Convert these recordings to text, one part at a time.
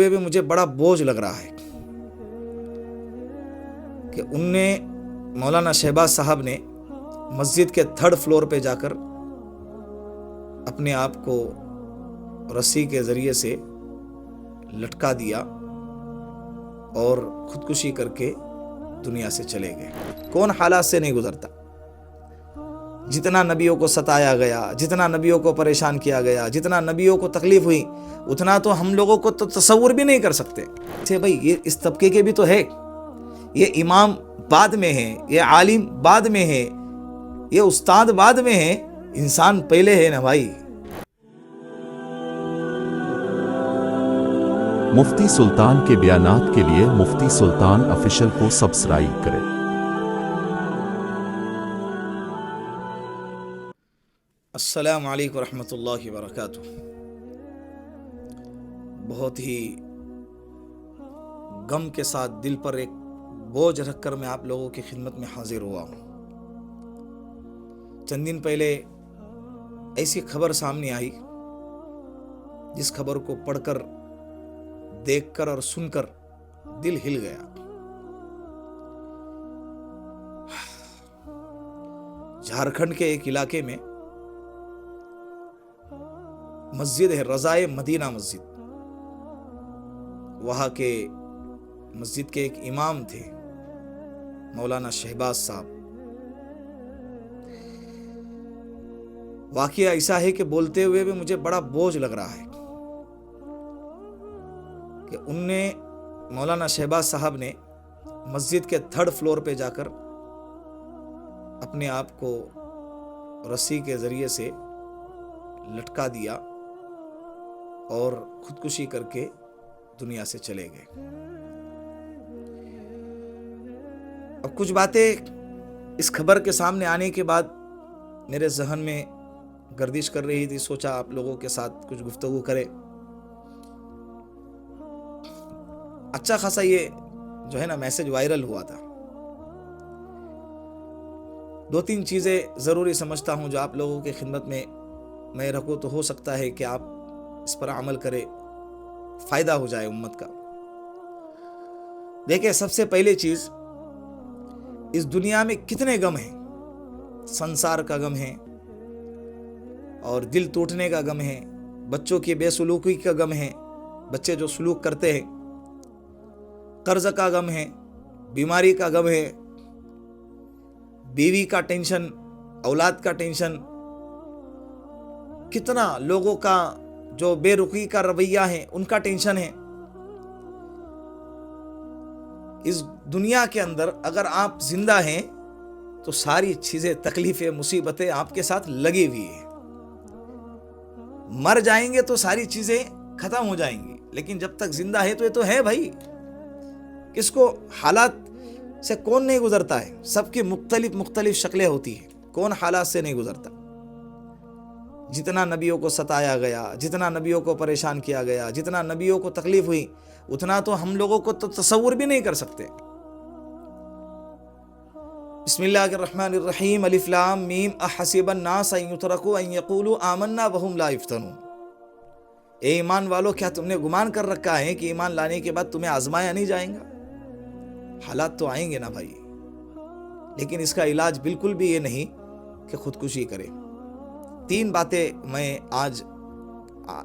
ہوئے بھی مجھے بڑا بوجھ لگ رہا ہے کہ ان نے مولانا شہباز صاحب نے مسجد کے 3rd فلور پہ جا کر اپنے آپ کو رسی کے ذریعے سے لٹکا دیا اور خودکشی کر کے دنیا سے چلے گئے۔ کون حالات سے نہیں گزرتا؟ جتنا نبیوں کو ستایا گیا، جتنا نبیوں کو پریشان کیا گیا، جتنا نبیوں کو تکلیف ہوئی، اتنا تو ہم لوگوں کو تو تصور بھی نہیں کر سکتے۔ بھائی یہ اس طبقے کے بھی تو ہے، یہ امام بعد میں ہے، یہ عالم بعد میں ہے، یہ استاد بعد میں ہے، انسان پہلے ہے نا بھائی۔ مفتی سلطان کے بیانات کے لیے مفتی سلطان آفیشل کو سبسکرائب کریں۔ السلام علیکم ورحمۃ اللہ وبرکاتہ۔ بہت ہی غم کے ساتھ دل پر ایک بوجھ رکھ کر میں آپ لوگوں کی خدمت میں حاضر ہوا ہوں۔ چند دن پہلے ایسی خبر سامنے آئی جس خبر کو پڑھ کر، دیکھ کر اور سن کر دل ہل گیا۔ جھارکھنڈ کے ایک علاقے میں مسجد ہے، رضائے مدینہ مسجد۔ وہاں کے مسجد کے ایک امام تھے مولانا شہباز صاحب۔ واقعہ ایسا ہے کہ بولتے ہوئے بھی مجھے بڑا بوجھ لگ رہا ہے کہ ان نے مولانا شہباز صاحب نے مسجد کے 3rd فلور پہ جا کر اپنے آپ کو رسی کے ذریعے سے لٹکا دیا اور خودکشی کر کے دنیا سے چلے گئے۔ اب کچھ باتیں اس خبر کے سامنے آنے کے بعد میرے ذہن میں گردش کر رہی تھی، سوچا آپ لوگوں کے ساتھ کچھ گفتگو کرے۔ اچھا خاصا یہ جو ہے نا میسج وائرل ہوا تھا۔ 2-3 چیزیں ضروری سمجھتا ہوں جو آپ لوگوں کی خدمت میں رکھوں، تو ہو سکتا ہے کہ آپ اس پر عمل کرے، فائدہ ہو جائے امت کا۔ دیکھیں، سب سے پہلی چیز، اس دنیا میں کتنے غم ہیں۔ سنسار کا غم ہے، اور دل ٹوٹنے کا غم ہے، بچوں کی بے سلوکی کا غم ہے، بچے جو سلوک کرتے ہیں، قرض کا غم ہے، بیماری کا غم ہے، بیوی کا ٹینشن، اولاد کا ٹینشن، کتنا لوگوں کا جو بے رخی کا رویہ ہے ان کا ٹینشن ہے۔ اس دنیا کے اندر اگر آپ زندہ ہیں تو ساری چیزیں، تکلیفیں، مصیبتیں آپ کے ساتھ لگی ہوئی ہیں۔ مر جائیں گے تو ساری چیزیں ختم ہو جائیں گی، لیکن جب تک زندہ ہے تو یہ تو ہے بھائی۔ کس کو حالات سے کون نہیں گزرتا ہے؟ سب کی مختلف شکلیں ہوتی ہیں، کون حالات سے نہیں گزرتا؟ جتنا نبیوں کو ستایا گیا، جتنا نبیوں کو پریشان کیا گیا، جتنا نبیوں کو تکلیف ہوئی، اتنا تو ہم لوگوں کو تو تصور بھی نہیں کر سکتے۔ بسم اللہ الرحمن الرحیم، الف لام میم، احسب الناس ان یترکوا ان یقولوا آمنا وهم لا یفتنون۔ اے ایمان والو، کیا تم نے گمان کر رکھا ہے کہ ایمان لانے کے بعد تمہیں آزمایا نہیں جائیں گا؟ حالات تو آئیں گے نا بھائی، لیکن اس کا علاج بالکل بھی یہ نہیں کہ خودکشی کرے۔ 3 باتیں میں آج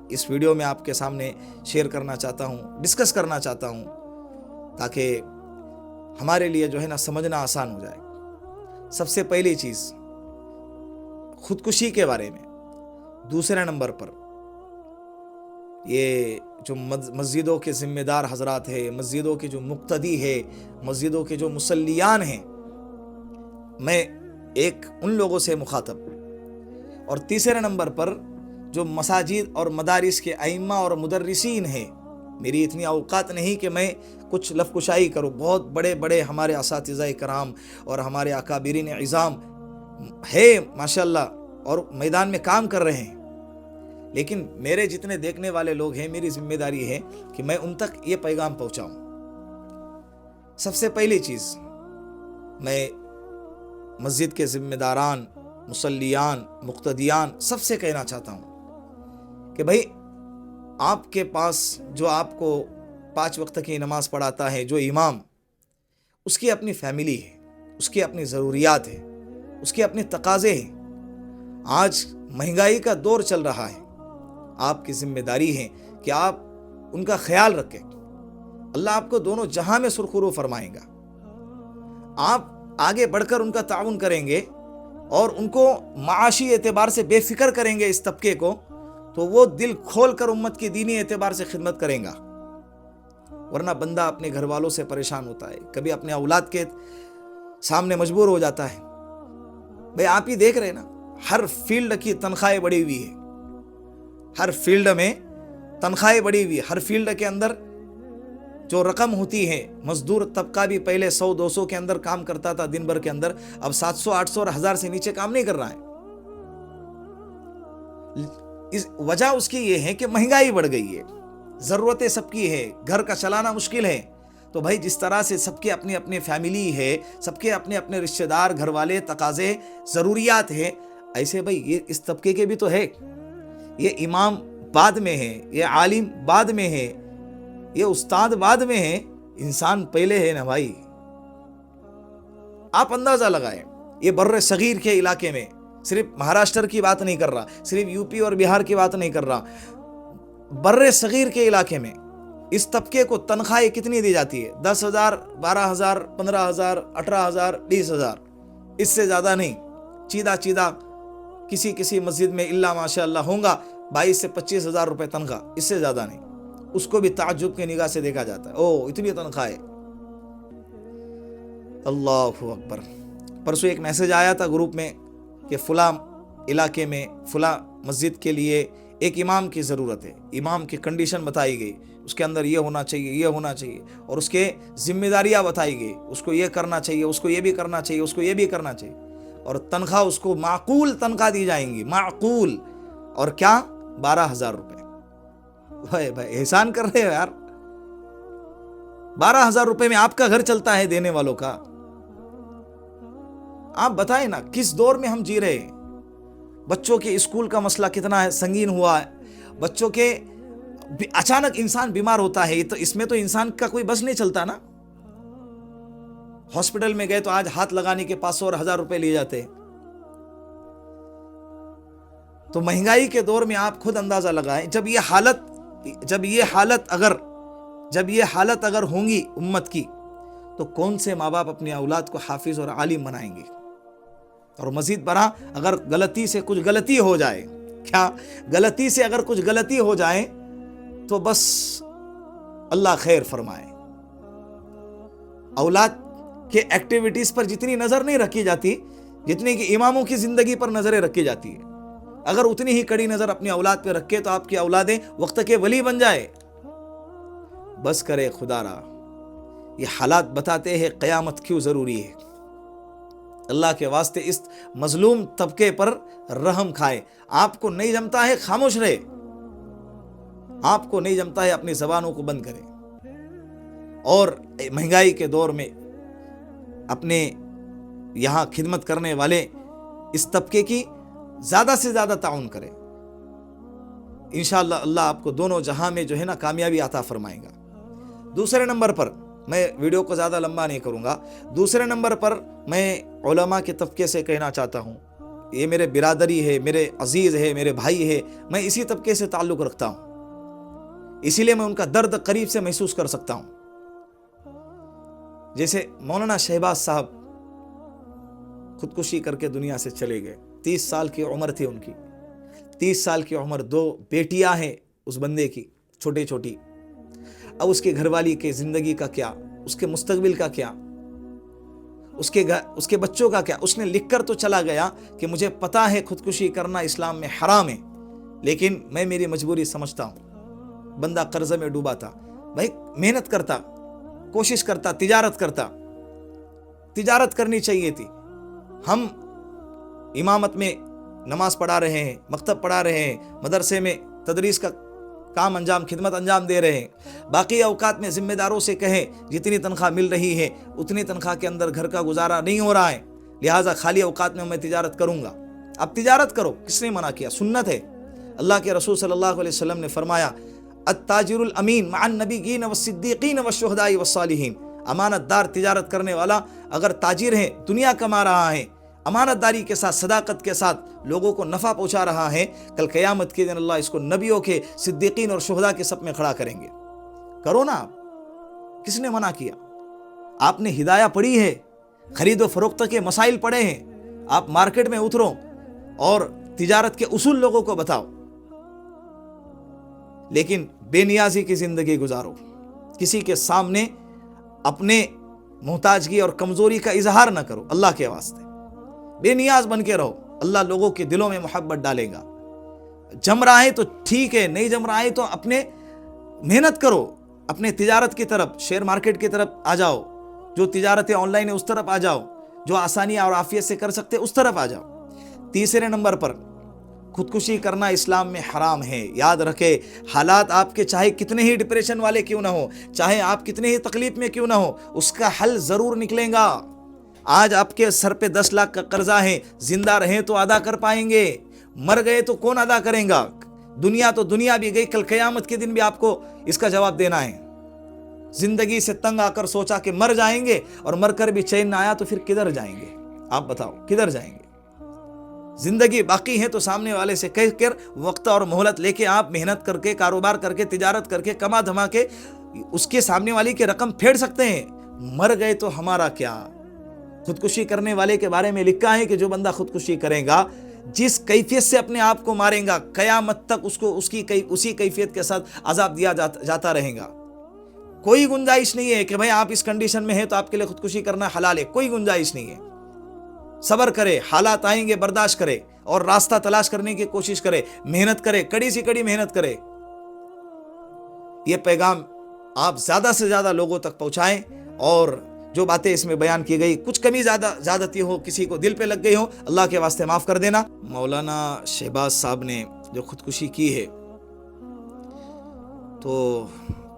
اس ویڈیو میں آپ کے سامنے شیئر کرنا چاہتا ہوں، ڈسکس کرنا چاہتا ہوں، تاکہ ہمارے لیے جو ہے نا سمجھنا آسان ہو جائے۔ سب سے پہلی چیز خودکشی کے بارے میں۔ دوسرے نمبر پر یہ جو مسجدوں کے ذمہ دار حضرات ہیں، مسجدوں کے جو مقتدی ہے، مسجدوں کے جو مصلیان ہیں، میں ایک ان لوگوں سے مخاطب۔ اور تیسرے نمبر پر جو مساجد اور مدارس کے ائمہ اور مدرسین ہیں، میری اتنی اوقات نہیں کہ میں کچھ لفظ کروں۔ بہت بڑے بڑے ہمارے اساتذہ کرام اور ہمارے اکابرین عظام ہے ماشاءاللہ، اور میدان میں کام کر رہے ہیں، لیکن میرے جتنے دیکھنے والے لوگ ہیں، میری ذمہ داری ہے کہ میں ان تک یہ پیغام پہنچاؤں۔ سب سے پہلی چیز، میں مسجد کے ذمہ داران، مصلیان، مقتدیان سب سے کہنا چاہتا ہوں کہ بھائی، آپ کے پاس جو آپ کو 5 وقت کی نماز پڑھاتا ہے، جو امام، اس کی اپنی فیملی ہے، اس کی اپنی ضروریات ہے، اس کے اپنے تقاضے ہیں۔ آج مہنگائی کا دور چل رہا ہے، آپ کی ذمہ داری ہے کہ آپ ان کا خیال رکھیں۔ اللہ آپ کو دونوں جہاں میں سرخرو فرمائے گا۔ آپ آگے بڑھ کر ان کا تعاون کریں گے اور ان کو معاشی اعتبار سے بے فکر کریں گے، اس طبقے کو، تو وہ دل کھول کر امت کی دینی اعتبار سے خدمت کریں گا۔ ورنہ بندہ اپنے گھر والوں سے پریشان ہوتا ہے، کبھی اپنے اولاد کے سامنے مجبور ہو جاتا ہے۔ بھئی آپ ہی دیکھ رہے نا، ہر فیلڈ کی تنخواہیں بڑھی ہوئی ہے، ہر فیلڈ میں تنخواہیں بڑھی ہوئی ہے۔ ہر فیلڈ کے اندر جو رقم ہوتی ہے، مزدور طبقہ بھی پہلے 100-200 کے اندر کام کرتا تھا دن بھر کے اندر، اب 700-800 اور 1000 سے نیچے کام نہیں کر رہا ہے۔ وجہ اس کی یہ ہے کہ مہنگائی بڑھ گئی ہے، ضرورتیں سب کی ہے، گھر کا چلانا مشکل ہے۔ تو بھائی جس طرح سے سب کے اپنی اپنی فیملی ہے، سب کے اپنے اپنے رشتہ دار، گھر والے، تقاضے، ضروریات ہیں، ایسے بھائی یہ اس طبقے کے بھی تو ہے۔ یہ امام بعد میں ہے، یہ عالم بعد میں ہے، یہ استاد بعد میں ہے، انسان پہلے ہے نا بھائی۔ آپ اندازہ لگائیں، یہ بر صغیر کے علاقے میں، صرف مہاراشٹر کی بات نہیں کر رہا، صرف یو پی اور بہار کی بات نہیں کر رہا، بر صغیر کے علاقے میں اس طبقے کو تنخواہیں کتنی دی جاتی ہے؟ 10,000، 12,000، 15,000، 18,000، 20,000، اس سے زیادہ نہیں۔ چیدہ کسی مسجد میں اللہ ماشاء اللہ ہوں گا 22 سے 25,000 روپے تنخواہ، اس سے زیادہ نہیں۔ اس کو بھی تعجب کی نگاہ سے دیکھا جاتا ہے، او اتنی تنخواہ ہے۔ اللہ اکبر۔ پرسوں ایک میسج آیا تھا گروپ میں کہ فلاں علاقے میں فلاں مسجد کے لیے ایک امام کی ضرورت ہے، امام کی کنڈیشن بتائی گئی، اس کے اندر یہ ہونا چاہیے، یہ ہونا چاہیے، اور اس کے ذمہ داریاں بتائی گئی، اس کو یہ کرنا چاہیے، اس کو یہ بھی کرنا چاہیے، اس کو یہ بھی کرنا چاہیے، اور تنخواہ اس کو معقول تنخواہ دی جائیں گی، معقول، اور کیا 12,000 روپے۔ بھائی احسان کر رہے ہو یار، 12,000 روپے میں آپ کا گھر چلتا ہے دینے والوں کا؟ آپ بتائیں نا کس دور میں ہم جی رہے ہیں؟ بچوں کے اسکول کا مسئلہ کتنا ہے سنگین ہوا ہے، بچوں کے اچانک انسان بیمار ہوتا ہے، تو اس میں تو انسان کا کوئی بس نہیں چلتا نا۔ ہاسپٹل میں گئے تو آج ہاتھ لگانے کے 500 اور 1000 روپے لیے جاتے ہیں۔ تو مہنگائی کے دور میں آپ خود اندازہ لگائیں، جب یہ حالت اگر ہوں گی امت کی، تو کون سے ماں باپ اپنے اولاد کو حافظ اور عالم بنائیں گے؟ اور مزید برآں اگر غلطی سے کچھ غلطی ہو جائے، غلطی سے اگر کچھ غلطی ہو جائے تو بس اللہ خیر فرمائے۔ اولاد کے ایکٹیویٹیز پر جتنی نظر نہیں رکھی جاتی جتنی کہ اماموں کی زندگی پر نظریں رکھی جاتی ہے، اگر اتنی ہی کڑی نظر اپنی اولاد پہ رکھے تو آپ کی اولادیں وقت کے ولی بن جائے۔ بس کرے خدا را، یہ حالات بتاتے ہیں قیامت کیوں ضروری ہے۔ اللہ کے واسطے اس مظلوم طبقے پر رحم کھائے۔ آپ کو نہیں جمتا ہے خاموش رہے، آپ کو نہیں جمتا ہے اپنی زبانوں کو بند کرے، اور مہنگائی کے دور میں اپنے یہاں خدمت کرنے والے اس طبقے کی زیادہ سے زیادہ تعاون کرے۔ انشاءاللہ اللہ آپ کو دونوں جہاں میں جو ہے نا کامیابی عطا فرمائے گا۔ دوسرے نمبر پر، میں ویڈیو کو زیادہ لمبا نہیں کروں گا، دوسرے نمبر پر میں علماء کے طبقے سے کہنا چاہتا ہوں، یہ میرے برادری ہے، میرے عزیز ہے، میرے بھائی ہے، میں اسی طبقے سے تعلق رکھتا ہوں، اسی لیے میں ان کا درد قریب سے محسوس کر سکتا ہوں۔ جیسے مولانا شہباز صاحب خودکشی کر کے دنیا سے چلے گئے، 30 سال کی عمر تھی ان کی، 30 سال کی عمر، 2 بیٹیاں ہیں اس بندے کی چھوٹی چھوٹی۔ اب اس کے گھر والی کے زندگی کا کیا، اس کے مستقبل کا کیا، اس کے بچوں کا کیا؟ اس نے لکھ کر تو چلا گیا کہ مجھے پتا ہے خودکشی کرنا اسلام میں حرام ہے، لیکن میں میری مجبوری سمجھتا ہوں۔ بندہ قرضے میں ڈوبا تھا، بھائی محنت کرتا، کوشش کرتا، تجارت کرنی چاہیے تھی۔ ہم امامت میں نماز پڑھا رہے ہیں، مکتب پڑھا رہے ہیں، مدرسے میں تدریس کا کام خدمت انجام دے رہے ہیں، باقی اوقات میں ذمہ داروں سے کہیں جتنی تنخواہ مل رہی ہے اتنی تنخواہ کے اندر گھر کا گزارا نہیں ہو رہا ہے، لہٰذا خالی اوقات میں تجارت کروں گا۔ اب تجارت کرو، کس نے منع کیا؟ سنت ہے۔ اللہ کے رسول صلی اللہ علیہ وسلم نے فرمایا التاجر الامین مع النبیین والصدیقین والشہداء والصالحین. امانت دار تجارت کرنے والا اگر تاجر ہے، دنیا کما رہا ہے، امانت داری کے ساتھ، صداقت کے ساتھ لوگوں کو نفع پہنچا رہا ہے، کل قیامت کے دن اللہ اس کو نبیوں کے، صدیقین اور شہداء کے صف میں کھڑا کریں گے. کرو نا آپ، کس نے منع کیا؟ آپ نے ہدایہ پڑھی ہے، خرید و فروخت کے مسائل پڑھے ہیں، آپ مارکیٹ میں اترو اور تجارت کے اصول لوگوں کو بتاؤ. لیکن بے نیازی کی زندگی گزارو، کسی کے سامنے اپنے محتاجگی اور کمزوری کا اظہار نہ کرو. اللہ کے واسطے بے نیاز بن کے رہو، اللہ لوگوں کے دلوں میں محبت ڈالے گا. جم رہا ہے تو ٹھیک ہے، نہیں جم رہا ہے تو اپنے محنت کرو، اپنے تجارت کی طرف، شیئر مارکیٹ کی طرف آ جاؤ، جو تجارتیں آن لائن ہے اس طرف آ جاؤ، جو آسانی اور عافیت سے کر سکتے اس طرف آ جاؤ. تیسرے نمبر پر خودکشی کرنا اسلام میں حرام ہے. یاد رکھے، حالات آپ کے چاہے کتنے ہی ڈپریشن والے کیوں نہ ہو، چاہے آپ کتنے ہی تکلیف میں کیوں نہ ہو، اس کا حل ضرور نکلے گا. آج آپ کے سر پہ 10 لاکھ کا قرضہ ہے، زندہ رہیں تو ادا کر پائیں گے، مر گئے تو کون ادا کریں گا؟ دنیا تو دنیا بھی گئی، کل قیامت کے دن بھی آپ کو اس کا جواب دینا ہے. زندگی سے تنگ آ کر سوچا کہ مر جائیں گے اور مر کر بھی چین نہ آیا تو پھر کدھر جائیں گے؟ آپ بتاؤ کدھر جائیں گے؟ زندگی باقی ہے تو سامنے والے سے کہہ کر وقت اور مہلت لے کے آپ محنت کر کے، کاروبار کر کے، تجارت کر کے، کما دھما کے اس کے سامنے والی کے رقم پھیڑ سکتے ہیں. مر گئے تو ہمارا کیا؟ خودکشی کرنے والے کے بارے میں لکھا ہے کہ جو بندہ خودکشی کرے گا، جس کیفیت سے اپنے آپ کو مارے گا، قیامت تک اس کو اسی کیفیت کے ساتھ عذاب دیا جاتا رہے گا. کوئی گنجائش نہیں ہے کہ بھائی آپ اس کنڈیشن میں ہیں تو آپ کے لیے خودکشی کرنا حلال ہے. کوئی گنجائش نہیں ہے. صبر کرے، حالات آئیں گے برداشت کرے اور راستہ تلاش کرنے کی کوشش کرے، محنت کرے، کڑی سی کڑی محنت کرے. یہ پیغام آپ زیادہ سے زیادہ لوگوں تک پہنچائیں، اور جو باتیں اس میں بیان کی گئی کچھ کمی زیادتی ہو، کسی کو دل پہ لگ گئی ہو، اللہ کے واسطے معاف کر دینا. مولانا شہباز صاحب نے جو خودکشی کی ہے تو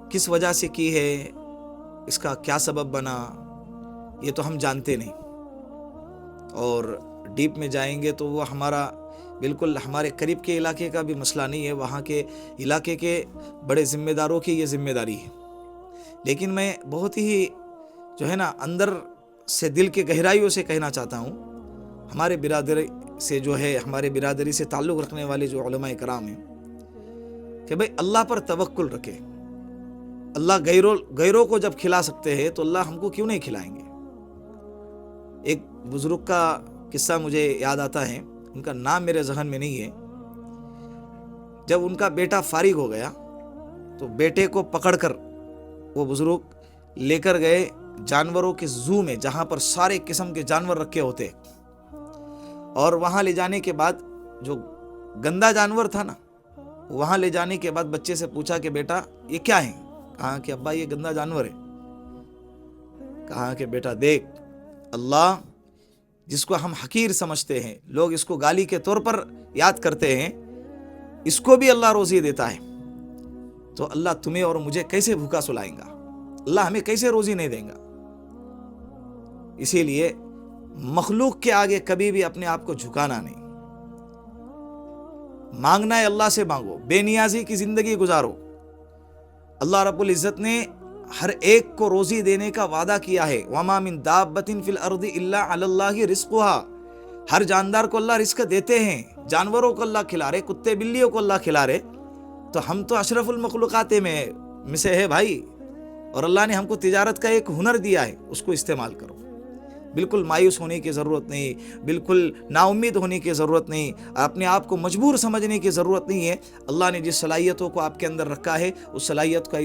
کس وجہ سے کی ہے، اس کا کیا سبب بنا، یہ تو ہم جانتے نہیں، اور ڈیپ میں جائیں گے تو وہ بالکل ہمارے قریب کے علاقے کا بھی مسئلہ نہیں ہے، وہاں کے علاقے کے بڑے ذمہ داروں کی یہ ذمہ داری ہے. لیکن میں بہت ہی جو ہے نا اندر سے، دل کے گہرائیوں سے کہنا چاہتا ہوں، ہمارے برادری سے جو ہے، ہمارے برادری سے تعلق رکھنے والے جو علماء کرام ہیں، کہ بھئی اللہ پر توکل رکھے. اللہ غیروں کو جب کھلا سکتے ہیں تو اللہ ہم کو کیوں نہیں کھلائیں گے؟ ایک بزرگ کا قصہ مجھے یاد آتا ہے، ان کا نام میرے ذہن میں نہیں ہے. جب ان کا بیٹا فارغ ہو گیا تو بیٹے کو پکڑ کر وہ بزرگ لے کر گئے جانوروں کے زو میں، جہاں پر سارے قسم کے جانور رکھے ہوتے، اور وہاں لے جانے کے بعد جو گندا جانور تھا نا، وہاں لے جانے کے بعد بچے سے پوچھا کہ بیٹا یہ کیا ہے؟ کہا کہ ابا یہ گندا جانور ہے. کہا کہ بیٹا دیکھ، اللہ جس کو ہم حقیر سمجھتے ہیں، لوگ اس کو گالی کے طور پر یاد کرتے ہیں، اس کو بھی اللہ روزی دیتا ہے، تو اللہ تمہیں اور مجھے کیسے بھوکا سلائیں گا؟ اللہ ہمیں کیسے روزی نہیں دیں گا؟ اسی لیے مخلوق کے آگے کبھی بھی اپنے آپ کو جھکانا نہیں. مانگنا ہے اللہ سے مانگو، بے نیازی کی زندگی گزارو. اللہ رب العزت نے ہر ایک کو روزی دینے کا وعدہ کیا ہے. وَمَا مِن دَابَّةٍ فِي الْأَرْضِ إِلَّا عَلَى اللَّهِ رِزْقُهَا. ہر جاندار کو اللہ رزق دیتے ہیں، جانوروں کو اللہ کھلا رہے، کتے بلیوں کو اللہ کھلا رہے، تو ہم تو اشرف المخلوقات میں سے ہے بھائی. اور اللہ نے ہم کو تجارت کا ایک ہنر دیا ہے، اس کو استعمال کرو. بالکل مایوس ہونے کی ضرورت نہیں، بالکل نا امید ہونے کی ضرورت نہیں، اپنے آپ کو مجبور سمجھنے کی ضرورت نہیں ہے. اللہ نے جس صلاحیتوں کو آپ کے اندر رکھا ہے اس صلاحیت کا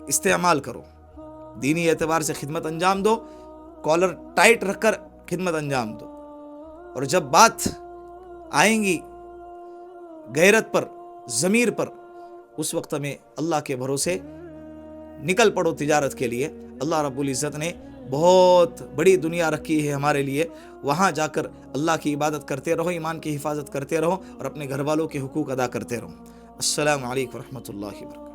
استعمال کرو. دینی اعتبار سے خدمت انجام دو، کالر ٹائٹ رکھ کر خدمت انجام دو. اور جب بات آئیں گی غیرت پر، ضمیر پر، اس وقت میں اللہ کے بھروسے نکل پڑو تجارت کے لیے. اللہ رب العزت نے بہت بڑی دنیا رکھی ہے ہمارے لیے، وہاں جا کر اللہ کی عبادت کرتے رہو، ایمان کی حفاظت کرتے رہو، اور اپنے گھر والوں کے حقوق ادا کرتے رہو. السلام علیکم ورحمۃ اللہ وبرکاتہ.